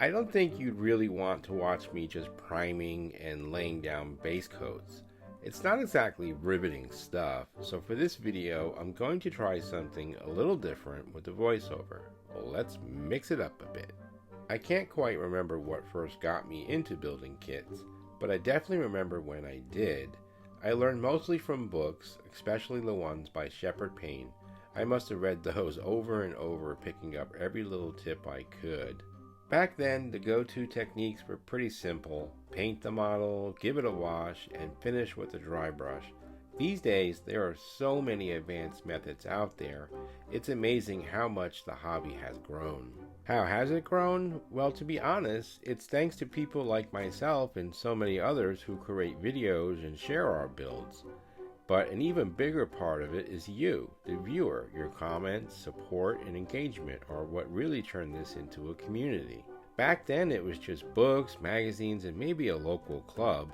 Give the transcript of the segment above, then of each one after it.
I don't think you'd really want to watch me just priming and laying down base coats. It's not exactly riveting stuff, so for this video I'm going to try something a little different with the voiceover. Well, let's mix it up a bit. I can't quite remember what first got me into building kits, but I definitely remember when I did. I learned mostly from books, especially the ones by Shep Paine. I must have read those over and over, picking up every little tip I could. Back then, the go-to techniques were pretty simple. Paint the model, give it a wash, and finish with a dry brush. These days, there are so many advanced methods out there, it's amazing how much the hobby has grown. How has it grown? Well, to be honest, it's thanks to people like myself and so many others who create videos and share our builds. But an even bigger part of it is you, the viewer. Your comments, support, and engagement are what really turned this into a community. Back then it was just books, magazines, and maybe a local club.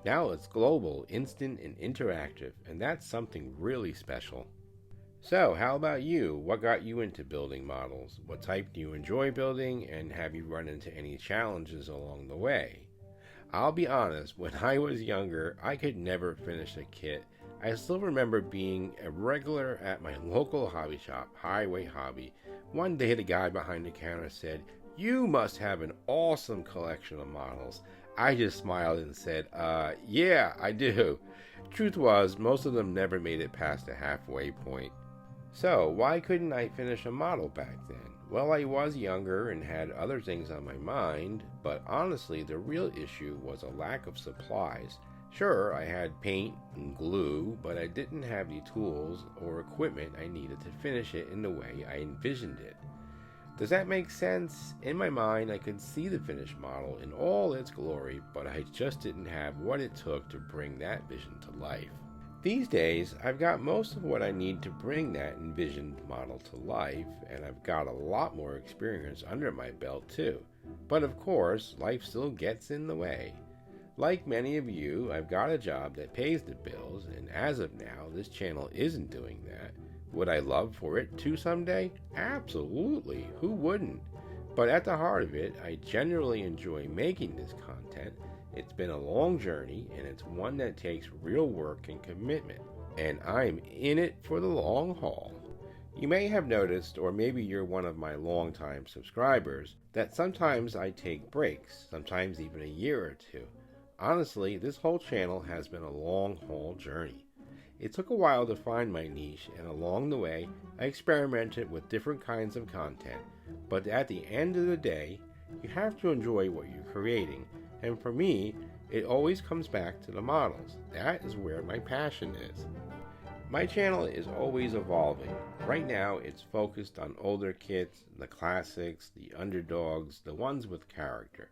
Now it's global, instant, and interactive, and that's something really special. So, how about you? What got you into building models? What type do you enjoy building, and have you run into any challenges along the way? I'll be honest, when I was younger, I could never finish a kit. I still remember being a regular at my local hobby shop, Highway Hobby. One day the guy behind the counter said, "You must have an awesome collection of models." I just smiled and said, yeah, I do. Truth was, most of them never made it past the halfway point. So, why couldn't I finish a model back then? Well, I was younger and had other things on my mind, but honestly, the real issue was a lack of supplies. Sure, I had paint and glue, but I didn't have the tools or equipment I needed to finish it in the way I envisioned it. Does that make sense? In my mind, I could see the finished model in all its glory, but I just didn't have what it took to bring that vision to life. These days, I've got most of what I need to bring that envisioned model to life, and I've got a lot more experience under my belt too. But of course, life still gets in the way. Like many of you, I've got a job that pays the bills, and as of now, this channel isn't doing that. Would I love for it to someday? Absolutely, who wouldn't? But at the heart of it, I generally enjoy making this content. It's been a long journey, and it's one that takes real work and commitment, and I'm in it for the long haul. You may have noticed, or maybe you're one of my longtime subscribers, that sometimes I take breaks, sometimes even a year or two. Honestly, this whole channel has been a long-haul journey. It took a while to find my niche, and along the way, I experimented with different kinds of content. But at the end of the day, you have to enjoy what you're creating, and for me, it always comes back to the models. That is where my passion is. My channel is always evolving. Right now, it's focused on older kits, the classics, the underdogs, the ones with character.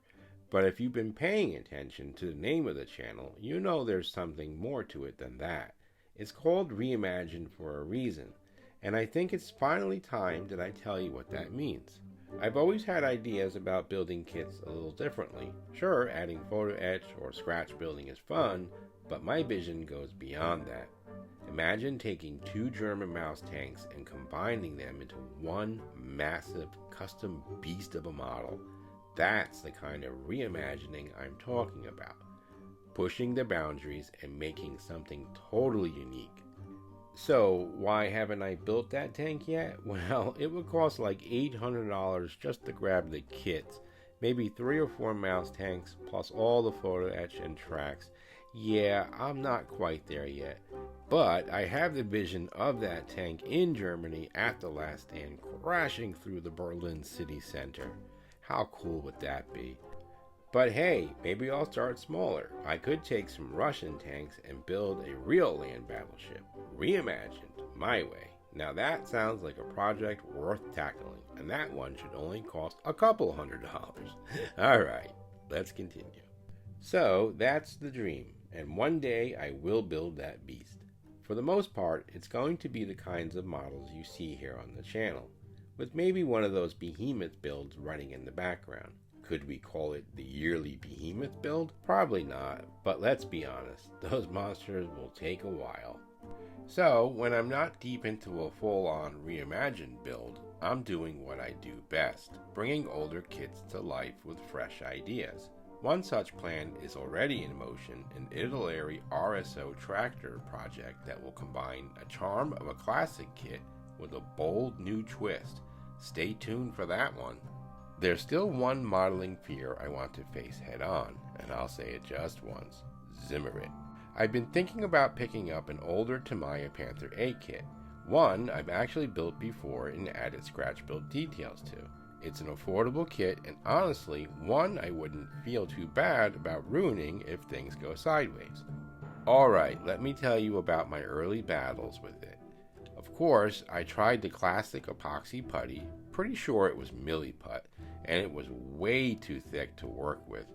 But if you've been paying attention to the name of the channel, you know there's something more to it than that. It's called Reimagined for a reason, and I think it's finally time that I tell you what that means. I've always had ideas about building kits a little differently. Sure, adding photo etch or scratch building is fun, but my vision goes beyond that. Imagine taking two German mouse tanks and combining them into one massive custom beast of a model. That's the kind of reimagining I'm talking about. Pushing the boundaries and making something totally unique. So, why haven't I built that tank yet? Well, it would cost like $800 just to grab the kits. Maybe 3 or 4 mouse tanks, plus all the photo etch and tracks. Yeah, I'm not quite there yet. But I have the vision of that tank in Germany at the last stand, crashing through the Berlin city center. How cool would that be? But hey, maybe I'll start smaller. I could take some Russian tanks and build a real land battleship, reimagined my way. Now that sounds like a project worth tackling, and that one should only cost a couple $100. Alright, let's continue. So that's the dream, and one day I will build that beast. For the most part, it's going to be the kinds of models you see here on the channel, with maybe one of those behemoth builds running in the background. Could we call it the yearly behemoth build? Probably not, but let's be honest, those monsters will take a while. So, when I'm not deep into a full-on reimagined build, I'm doing what I do best, bringing older kits to life with fresh ideas. One such plan is already in motion, an Italy RSO tractor project that will combine a charm of a classic kit with a bold new twist. Stay tuned for that one. There's still one modeling fear I want to face head on, and I'll say it just once: Zimmerit. I've been thinking about picking up an older Tamiya Panther A kit. One I've actually built before and added scratch build details to. It's an affordable kit, and honestly, one I wouldn't feel too bad about ruining if things go sideways. Alright, let me tell you about my early battles with it. Of course, I tried the classic epoxy putty, pretty sure it was milliput, and it was way too thick to work with.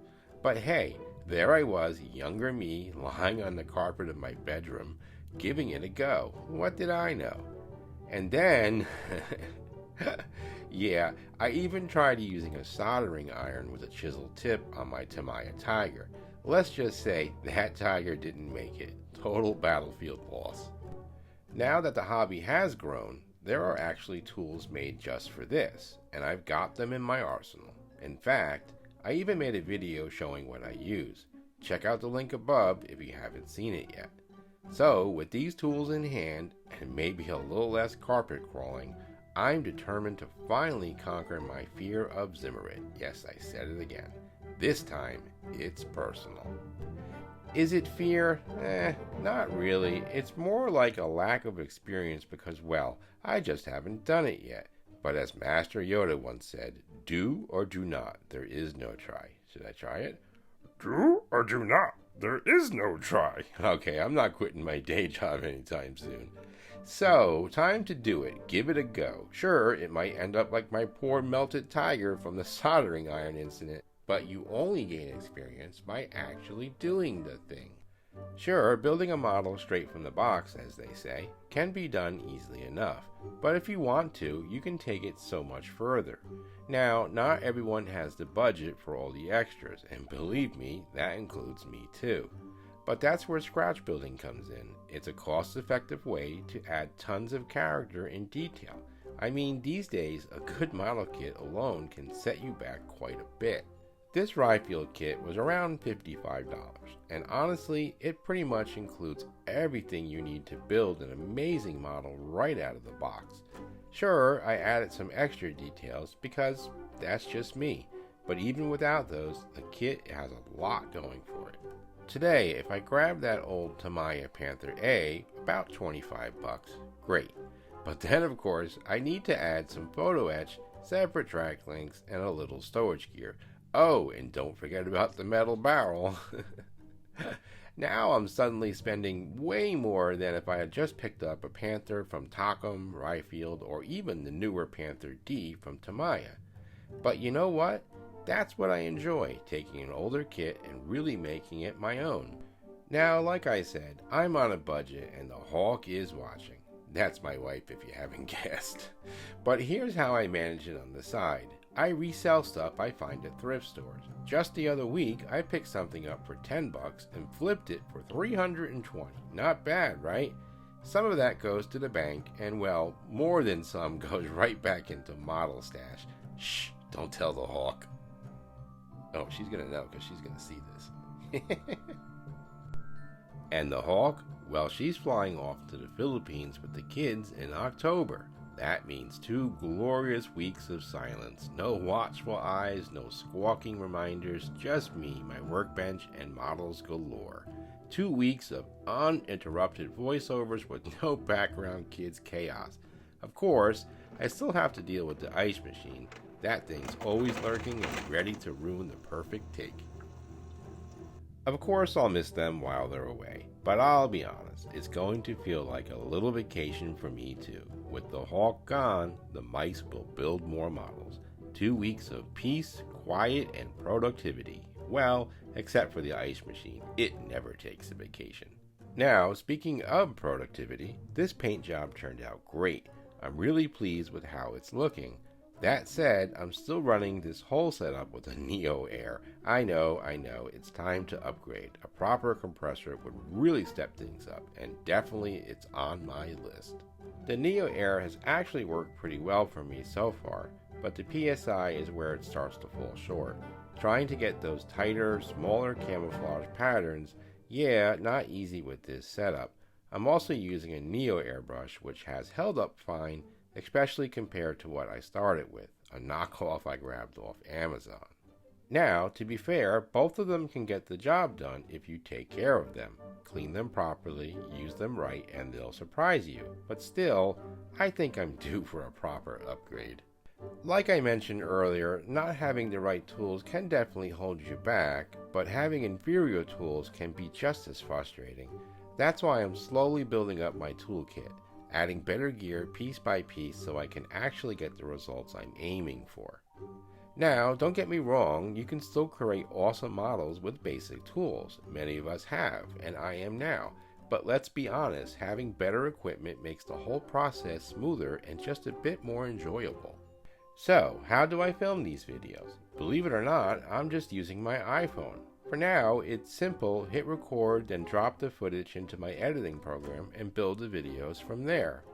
But hey, there I was, younger me, lying on the carpet of my bedroom, giving it a go. What did I know? And then, yeah, I even tried using a soldering iron with a chisel tip on my Tamiya Tiger. Let's just say that Tiger didn't make it. Total battlefield loss. Now that the hobby has grown, there are actually tools made just for this, and I've got them in my arsenal. In fact, I even made a video showing what I use. Check out the link above if you haven't seen it yet. So, with these tools in hand, and maybe a little less carpet crawling, I'm determined to finally conquer my fear of Zimmerit. Yes, I said it again. This time, it's personal. Is it fear? Not really. It's more like a lack of experience because, well, I just haven't done it yet. But as Master Yoda once said, do or do not, there is no try. Should I try it? Do or do not, there is no try. Okay, I'm not quitting my day job anytime soon. So, time to do it. Give it a go. Sure, it might end up like my poor melted tiger from the soldering iron incident, but you only gain experience by actually doing the thing. Sure, building a model straight from the box, as they say, can be done easily enough, but if you want to, you can take it so much further. Now, not everyone has the budget for all the extras, and believe me, that includes me too. But that's where scratch building comes in. It's a cost-effective way to add tons of character and detail. I mean, these days, a good model kit alone can set you back quite a bit. This Reifield kit was around $55, and honestly, it pretty much includes everything you need to build an amazing model right out of the box. Sure, I added some extra details because that's just me, but even without those, the kit has a lot going for it. Today, if I grab that old Tamiya Panther A, about 25 bucks, great. But then of course, I need to add some photo etch, separate track links, and a little storage gear. Oh, and don't forget about the metal barrel. Now I'm suddenly spending way more than if I had just picked up a Panther from Takom, Reifield, or even the newer Panther D from Tamiya. But you know what? That's what I enjoy, taking an older kit and really making it my own. Now, like I said, I'm on a budget and the hawk is watching. That's my wife if you haven't guessed. But here's how I manage it on the side. I resell stuff I find at thrift stores. Just the other week, I picked something up for 10 bucks and flipped it for 320. Not bad, right? Some of that goes to the bank, and well, more than some goes right back into model stash. Shh, don't tell the hawk. Oh, she's gonna know because she's gonna see this. And the hawk? Well, she's flying off to the Philippines with the kids in October. That means 2 glorious weeks of silence. No watchful eyes, no squawking reminders, just me, my workbench, and models galore. 2 weeks of uninterrupted voiceovers with no background kids chaos. Of course, I still have to deal with the ice machine. That thing's always lurking and ready to ruin the perfect take. Of course I'll miss them while they're away, but I'll be honest, it's going to feel like a little vacation for me too. With the hawk gone, the mice will build more models. 2 weeks of peace, quiet, and productivity. Well, except for the ice machine. It never takes a vacation. Now, speaking of productivity, this paint job turned out great. I'm really pleased with how it's looking. That said, I'm still running this whole setup with a Neo Air. I know, it's time to upgrade. A proper compressor would really step things up, and definitely it's on my list. The Neo Air has actually worked pretty well for me so far, but the PSI is where it starts to fall short. Trying to get those tighter, smaller camouflage patterns, yeah, not easy with this setup. I'm also using a Neo airbrush, which has held up fine, especially compared to what I started with, a knockoff I grabbed off Amazon. Now, to be fair, both of them can get the job done if you take care of them. Clean them properly, use them right, and they'll surprise you. But still, I think I'm due for a proper upgrade. Like I mentioned earlier, not having the right tools can definitely hold you back, but having inferior tools can be just as frustrating. That's why I'm slowly building up my toolkit, adding better gear piece by piece so I can actually get the results I'm aiming for. Now, don't get me wrong, you can still create awesome models with basic tools. Many of us have, and I am now. But let's be honest, having better equipment makes the whole process smoother and just a bit more enjoyable. So, how do I film these videos? Believe it or not, I'm just using my iPhone. For now, it's simple, hit record, then drop the footage into my editing program and build the videos from there.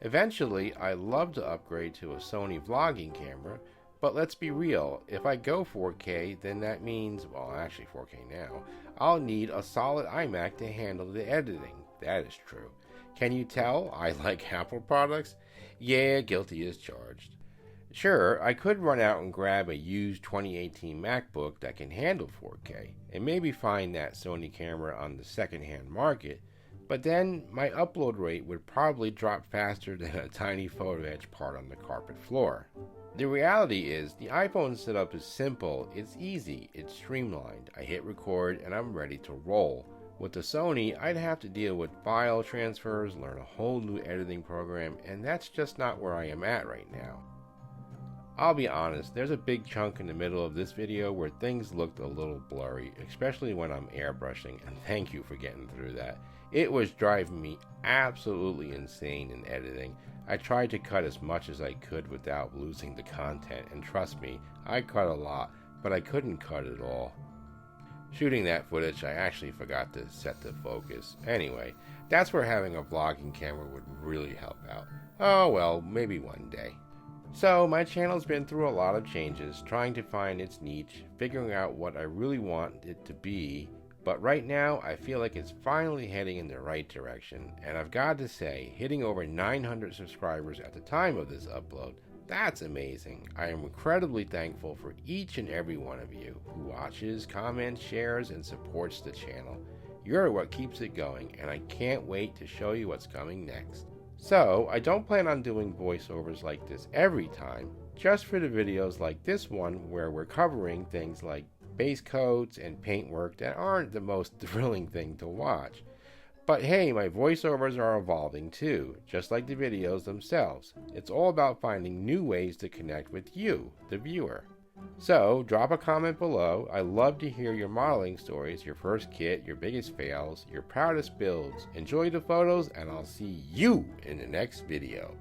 Eventually, I'd love to upgrade to a Sony vlogging camera, but let's be real, if I go 4K, then that means, well actually 4K now, I'll need a solid iMac to handle the editing. That is true. Can you tell I like Apple products? Yeah, guilty as charged. Sure, I could run out and grab a used 2018 MacBook that can handle 4K, and maybe find that Sony camera on the second-hand market, but then my upload rate would probably drop faster than a tiny photo etch part on the carpet floor. The reality is, the iPhone setup is simple, it's easy, it's streamlined. I hit record and I'm ready to roll. With the Sony, I'd have to deal with file transfers, learn a whole new editing program, and that's just not where I am at right now. I'll be honest, there's a big chunk in the middle of this video where things looked a little blurry, especially when I'm airbrushing, and thank you for getting through that. It was driving me absolutely insane in editing. I tried to cut as much as I could without losing the content, and trust me, I cut a lot, but I couldn't cut it all. Shooting that footage, I actually forgot to set the focus. Anyway, that's where having a vlogging camera would really help out. Oh well, maybe one day. So, my channel's been through a lot of changes, trying to find its niche, figuring out what I really want it to be, but right now I feel like it's finally heading in the right direction, and I've got to say, hitting over 900 subscribers at the time of this upload, that's amazing. I am incredibly thankful for each and every one of you who watches, comments, shares, and supports the channel. You're what keeps it going, and I can't wait to show you what's coming next. So, I don't plan on doing voiceovers like this every time, just for the videos like this one where we're covering things like base coats and paintwork that aren't the most thrilling thing to watch. But hey, my voiceovers are evolving too, just like the videos themselves. It's all about finding new ways to connect with you, the viewer. So, drop a comment below. I love to hear your modeling stories, your first kit, your biggest fails, your proudest builds. Enjoy the photos, and I'll see you in the next video.